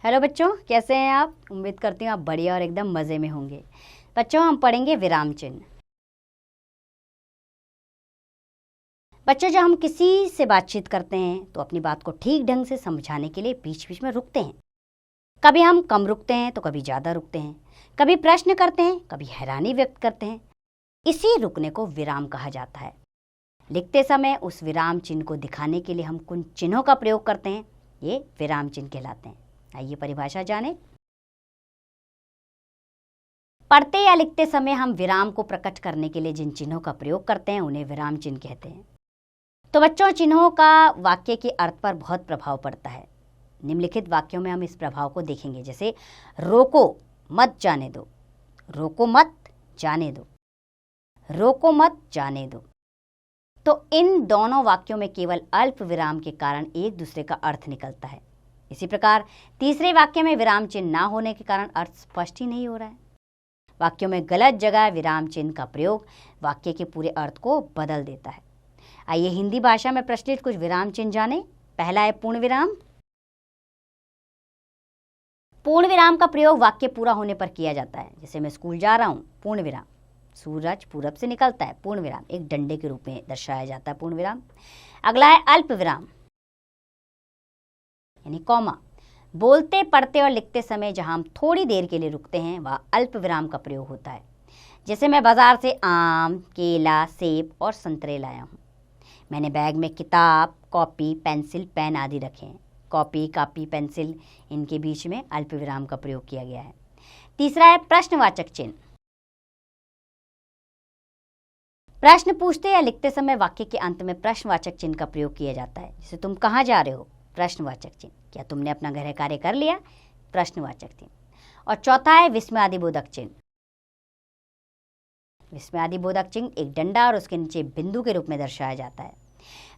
Hello बच्चों, कैसे हैं आप? उम्मीद करती हूँ आप बढ़िया और एकदम मज़े में होंगे। बच्चों, हम पढ़ेंगे विराम चिन्ह। बच्चों, जब हम किसी से बातचीत करते हैं तो अपनी बात को ठीक ढंग से समझाने के लिए बीच बीच में रुकते हैं। कभी हम कम रुकते हैं तो कभी ज़्यादा रुकते हैं। कभी प्रश्न करते हैं, कभी हैरानी व्यक्त करते हैं। इसी रुकने को विराम कहा जाता है। लिखते समय उस विराम चिन्ह को दिखाने के लिए हम कुछ चिन्हों का प्रयोग करते हैं। ये विराम चिन्ह कहलाते हैं। आइए परिभाषा जानें। पढ़ते या लिखते समय हम विराम को प्रकट करने के लिए जिन चिन्हों का प्रयोग करते हैं उन्हें विराम चिन्ह कहते हैं। तो बच्चों, चिन्हों का वाक्य के अर्थ पर बहुत प्रभाव पड़ता है। निम्नलिखित वाक्यों में हम इस प्रभाव को देखेंगे, जैसे रोको मत जाने दो, रोको मत जाने दो, रोको मत जाने दो। तो इन दोनों वाक्यों में केवल अल्प विराम के कारण एक दूसरे का अर्थ निकलता है। इसी प्रकार तीसरे वाक्य में विराम चिन्ह ना होने के कारण अर्थ स्पष्ट ही नहीं हो रहा है। वाक्यों में गलत जगह विराम चिन्ह का प्रयोग वाक्य के पूरे अर्थ को बदल देता है। आइए हिंदी भाषा में प्रचलित कुछ विराम चिन्ह जानें। पहला है पूर्ण विराम। पूर्ण विराम का प्रयोग वाक्य पूरा होने पर किया जाता है। जैसे मैं स्कूल जा रहा हूँ, पूर्ण विराम। सूरज पूरब से निकलता है, पूर्ण विराम। एक डंडे के रूप में दर्शाया जाता है पूर्ण विराम। अगला है अल्प विराम यानी कॉमा। बोलते, पढ़ते और लिखते समय जहां हम थोड़ी देर के लिए रुकते हैं वह अल्प विराम का प्रयोग होता है। जैसे मैं बाजार से आम, केला, सेब और संतरे लाया हूँ। मैंने बैग में किताब, कॉपी, पेंसिल, पेन आदि रखे हैं। कॉपी, कापी, पेंसिल, इनके बीच में अल्प विराम का प्रयोग किया गया है। तीसरा है प्रश्नवाचक चिन्ह। प्रश्न पूछते या लिखते समय वाक्य के अंत में प्रश्नवाचक चिन्ह का प्रयोग किया जाता है। जैसे तुम कहाँ जा रहे हो, प्रश्नवाचक चिन्ह। क्या तुमने अपना गृह कार्य कर लिया, प्रश्नवाचक चिन्ह। और चौथा है विस्मयादिबोधक चिन्ह। विस्मयादिबोधक चिन्ह एक डंडा और उसके नीचे बिंदु के रूप में दर्शाया जाता है।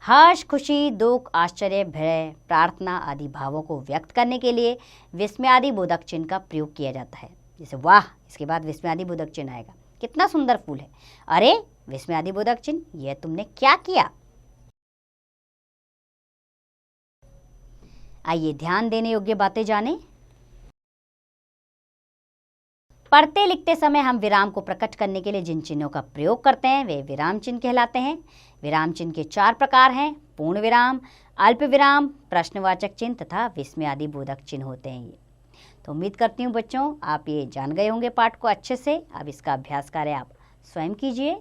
हर्ष, खुशी, दुख, आश्चर्य, भय, प्रार्थना आदि भावों को व्यक्त करने के लिए विस्मयादिबोधक चिन्ह का प्रयोग किया जाता है। जैसे वाह, इसके बाद विस्मयादिबोधक चिन्ह आएगा, कितना सुंदर फूल है। अरे, विस्मयादिबोधक चिन्ह, यह तुमने क्या किया। आइए ध्यान देने योग्य बातें जानें। पढ़ते लिखते समय हम विराम को प्रकट करने के लिए जिन चिन्हों का प्रयोग करते हैं वे विराम चिन्ह कहलाते हैं। विराम चिन्ह के 4 प्रकार हैं: पूर्ण विराम, अल्प विराम, प्रश्नवाचक चिन्ह तथा विस्मयादिबोधक चिन्ह होते हैं ये। तो उम्मीद करती हूँ बच्चों आप ये जान गए होंगे पाठ को अच्छे से। अब इसका अभ्यास कार्य आप स्वयं कीजिए।